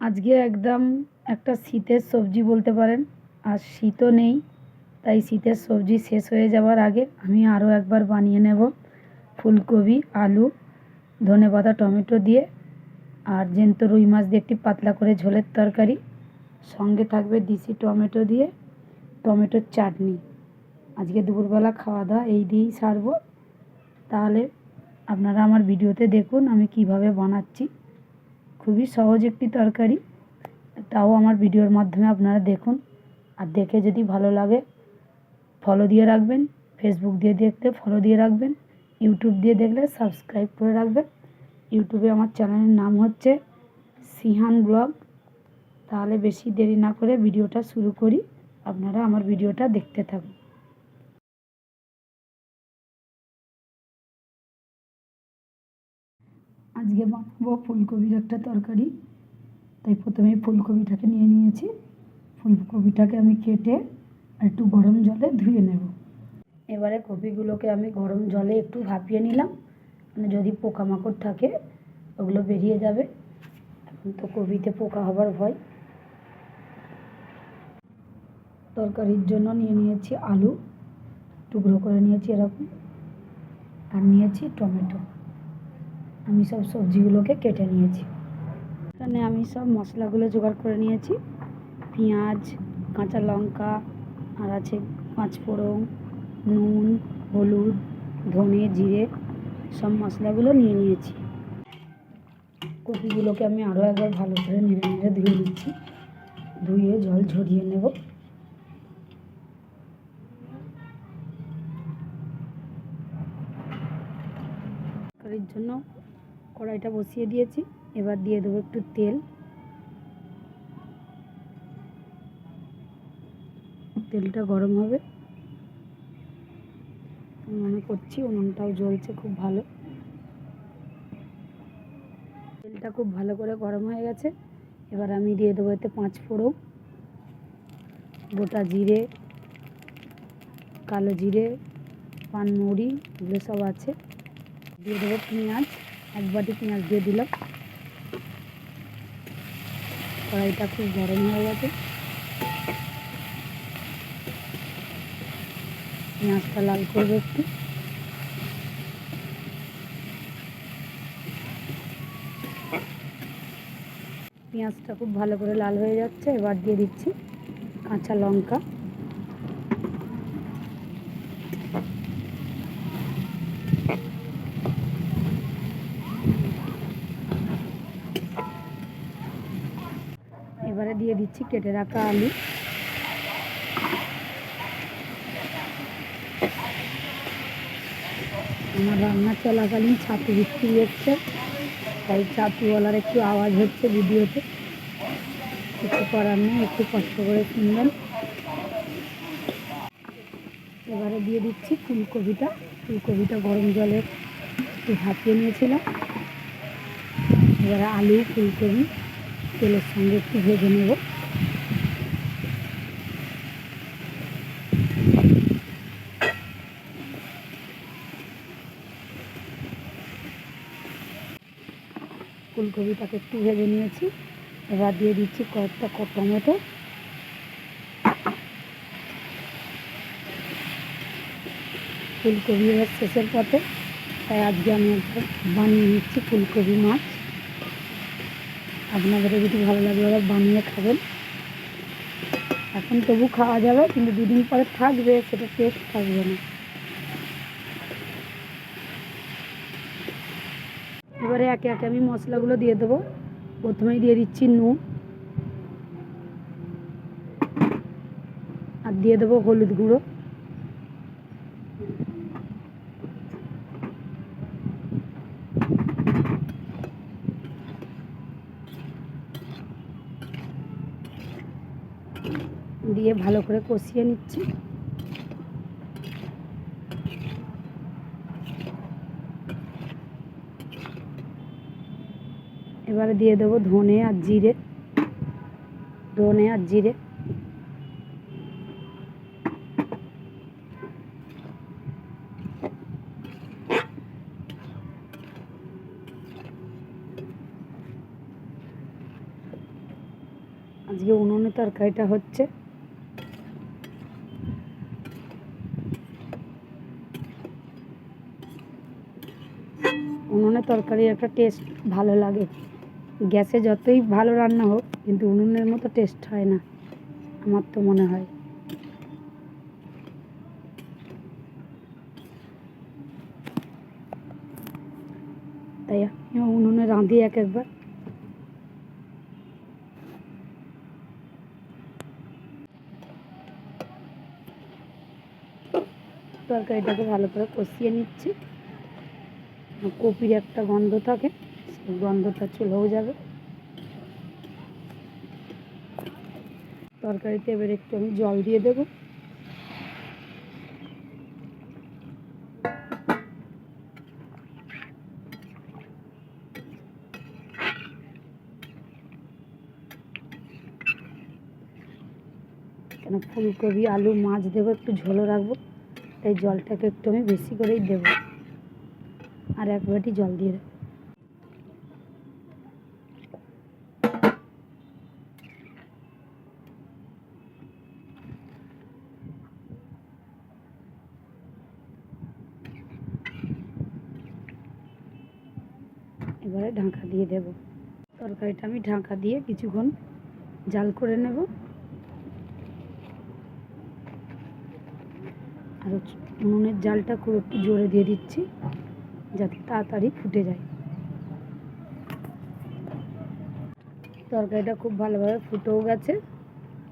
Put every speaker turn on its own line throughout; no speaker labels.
আজকে একদম একটা শীতের সবজি বলতে পারেন। আর শীতও নেই, তাই শীতের সবজি শেষ হয়ে যাওয়ার আগে আমি আরও একবার বানিয়ে নেব ফুলকপি, আলু, ধনেপাতা, টমেটো দিয়ে আর জ্যান্ত রুই মাছ দিয়ে একটি পাতলা করে ঝোলের তরকারি। সঙ্গে থাকবে দেশি টমেটো দিয়ে টমেটোর চাটনি। আজকে দুপুরবেলা খাওয়া দাওয়া এই দিয়েই সারবো। তাহলে আপনারা আমার ভিডিওতে দেখুন আমি কিভাবে বানাচ্ছি। খুবই সহজ একটি তরকারি, তাও আমার ভিডিওর মাধ্যমে আপনারা দেখুন। আর দেখে যদি ভালো লাগে ফলো দিয়ে রাখবেন, ফেসবুক দিয়ে দেখতে ফলো দিয়ে রাখবেন, ইউটিউব দিয়ে দেখলে সাবস্ক্রাইব করে রাখবেন। ইউটিউবে আমার চ্যানেলের নাম হচ্ছে সিহান ব্লগ। তাহলে বেশি দেরি না করে ভিডিওটা শুরু করি, আপনারা আমার ভিডিওটা দেখতে থাকুন। আজকে বানাবো ফুলকপির একটা তরকারি, তাই প্রথমেই ফুলকপিটাকে নিয়ে নিয়েছি। ফুলকপিটাকে আমি কেটে একটু গরম জলে ধুয়ে নেব। এবারে কপিগুলোকে আমি গরম জলে একটু ভাপিয়ে নিলাম, মানে যদি পোকামাকড় থাকে ওগুলো বেরিয়ে যাবে। এখন তো কপিতে পোকা হবার ভয়। তরকারির জন্য নিয়ে নিয়েছি আলু, টুকরো করে নিয়েছি এরকম, আর নিয়েছি টমেটো। আমি সব সবজিগুলোকে কেটে নিয়েছি। এখানে আমি সব মশলাগুলো জোগাড় করে নিয়েছি। পেঁয়াজ, কাঁচা লঙ্কা, আর আছে পাঁচফোড়ন, নুন, হলুদ, ধনে, জিরে, সব মশলাগুলো নিয়ে নিয়েছি। কপিগুলোকে আমি আরও একবার ভালো করে নেড়ে নেড়ে ধুয়ে নিচ্ছি। ধুয়ে জল ঝরিয়ে নেব। তরকারির জন্য কড়াইটা বসিয়ে দিয়েছি। এবার দিয়ে দেবো একটু তেল। তেলটা গরম হবে, মনে করছি উনুনটাও জ্বলছে খুব ভালো। তেলটা খুব ভালো করে গরম হয়ে গেছে। এবার আমি দিয়ে দেবো এতে পাঁচফোড়ন, গোটা জিরে, কালো জিরে, পানমৌরি, এগুলো সব আছে। দিয়ে দেবো পেঁয়াজ, এক বাটি পেঁয়াজ দিয়ে দিলাম। কড়াইটা খুব গরম হয়ে গেছে। পেঁয়াজটা লাল করবো একটু। পেঁয়াজটা খুব ভালো করে লাল হয়ে যাচ্ছে। এবার দিয়ে দিচ্ছি কাঁচা লঙ্কা, এবারে দিয়ে দিচ্ছি কেটে রাখা আলু। আমার রান্না চলাকালীন ছাতু বিক্রি হচ্ছে, তাই ছাতুওয়ালার একটু আওয়াজ হচ্ছে ভিডিওতে। কিছু করার নেই, একটু কষ্ট করে শুনবেন। এবারে দিয়ে দিচ্ছি ফুলকপিটা গরম জলে একটু ভাপিয়ে নিয়েছিলাম। এবারে আলু, ফুলকপি তেলের সঙ্গে একটু ভেজে নেব। ফুলকপিটাকে একটু ভেজে নিয়েছি। এবার দিয়ে দিচ্ছি কয়েকটা টমেটো। ফুলকপি এবার শেষের পথে, তাই আজকে আমি একটা বানিয়ে নিচ্ছি ফুলকপি মাছ। আপনাদেরও যদি ভালো লাগে ওরা বানিয়ে খাবেন। এখন তবু খাওয়া যাবে, কিন্তু দুদিন পরে থাকবে, সেটা টেস্ট থাকবে না। এবারে একে একে আমি মশলাগুলো দিয়ে দেবো। প্রথমেই দিয়ে দিচ্ছি নুন, আর দিয়ে দেবো হলুদ গুঁড়ো, দিয়ে ভালো করে কষিয়ে নিচ্ছি। এবারে দিয়ে দেবো ধনে আর জিরে। আজকে উনুনে তরকারিটা হচ্ছে। উনুনে তরকারি একটা টেস্ট ভালো লাগে, গ্যাসে যতই ভালো রান্না হোক কিন্তু উনুনের মতো টেস্ট হয় না, আমার তো মনে হয়। তাই আমি উনুনে রাঁধি এক একবার। তরকারিটাকে ভালো করে কষিয়ে নিচ্ছি। কপির একটা গন্ধ থাকে, সেই গন্ধটা চলেও যাবে। তরকারিতে এবার একটু আমি জল দিয়ে দেবো। কেন ফুলকপি আলু মাছ দেবো, একটু ঝোলও রাখবো, তাই জলটাকে একটু আমি বেশি করেই দেবো। আর এক বাটি জল দিয়ে দেবো। এবারে ঢাকা দিয়ে দেব। তরকারিটা আমি ঢাকা দিয়ে কিছুক্ষণ জাল করে নেব। আর উনুনের জালটা খুব একটু জোরে দিয়ে দিচ্ছি যাতে তাড়াতাড়ি ফুটে যায়। তরকারিটা খুব ভালোভাবে ফুটেও গেছে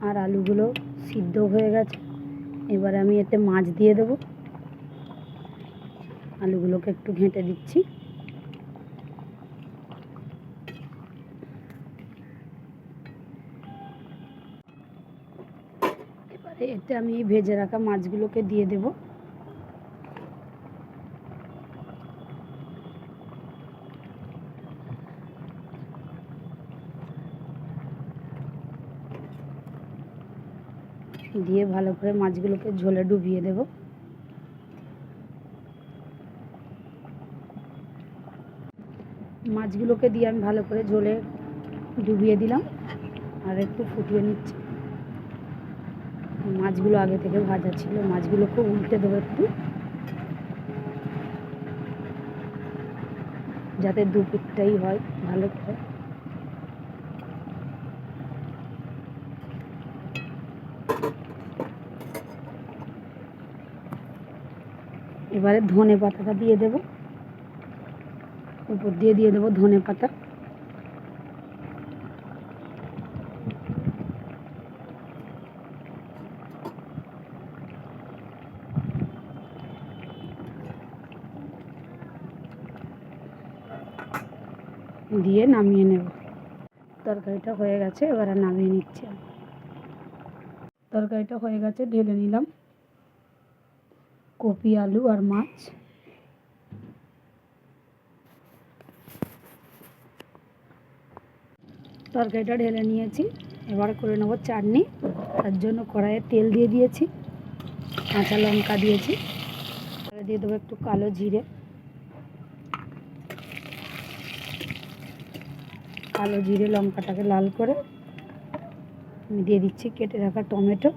আর আলুগুলো সিদ্ধ হয়ে গেছে। এবারে আমি এতে মাছ দিয়ে দেবো। আলুগুলোকে একটু ঘেঁটে দিচ্ছি। এবারে এতে আমি ভেজে রাখা মাছগুলোকে দিয়ে দেব। দিয়ে ভালো করে মাছগুলোকে ঝোলে ডুবিয়ে দেব। মাছগুলোকে দিয়ে আমি ভালো করে ঝোলে ডুবিয়ে দিলাম আর একটু ফুটিয়ে নিচ্ছি। মাছগুলো আগে থেকে ভাজা ছিল, মাছগুলোকে উল্টে দেবো একটু, যাতে দু পিঠটাই হয় ভালো করে। এবারে ধনে পাতাটা দিয়ে দেব, উপর দিয়ে দিয়ে দেবো ধনে পাতা। দিয়ে নামিয়ে নেব। তরকারিটা হয়ে গেছে, এবারে নামিয়ে নিচ্ছি। তরকারিটা হয়ে গেছে, ঢেলে নিলাম। কপি আলু আর মাছ। তরকারিটা ঢেলে নিয়েছি, এবার করে নেবো চাটনি। তার জন্য কড়াইয়ে তেল দিয়ে দিয়েছি, কাঁচা লঙ্কা দিয়েছি, দিয়ে দেবো একটু কালো জিরে। কালো জিরে লঙ্কাটাকে লাল করে আমি দিয়ে দিচ্ছি কেটে রাখা টমেটো।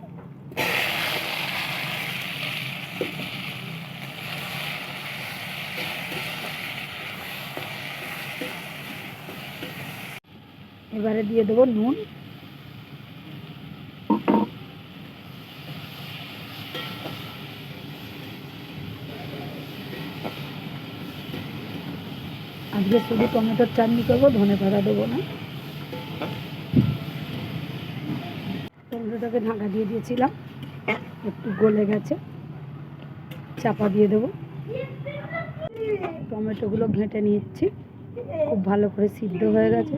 এবারে দিয়ে দেবো নুন, আজকে শুধু টমেটোর চাটনি করবো, ধনে পাতা দেবো না। টমেটোটাকে ঢাকা দিয়ে দিয়েছিলাম, একটু গলে গেছে, চাপা দিয়ে দেবো। টমেটোগুলো ঘেঁটে নিচ্ছি, খুব ভালো করে সিদ্ধ হয়ে গেছে।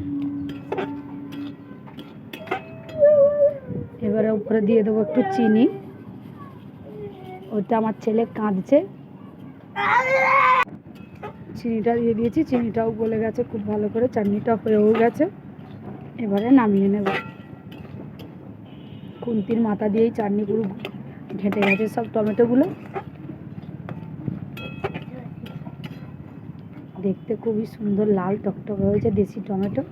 এবারে উপরে দিয়ে দেবো একটু চিনি। ওটা আমার ছেলে কাঁদছে, চিনিটা দিয়ে দিয়েছি, চিনিটাও গলে গেছে খুব ভালো করে, চাটনিটা হয়েও গেছে। এবারে নামিয়ে নেব। খুন্তির মাথা দিয়েই চাটনি পুরো ঘেঁটে গেছে সব টমেটোগুলো। দেখতে খুবই সুন্দর লাল টকটকে হয়েছে দেশি টমেটো,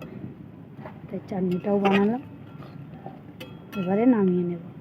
তাই চাটনিটাও বানালাম। এবারে নামিয়ে নেব।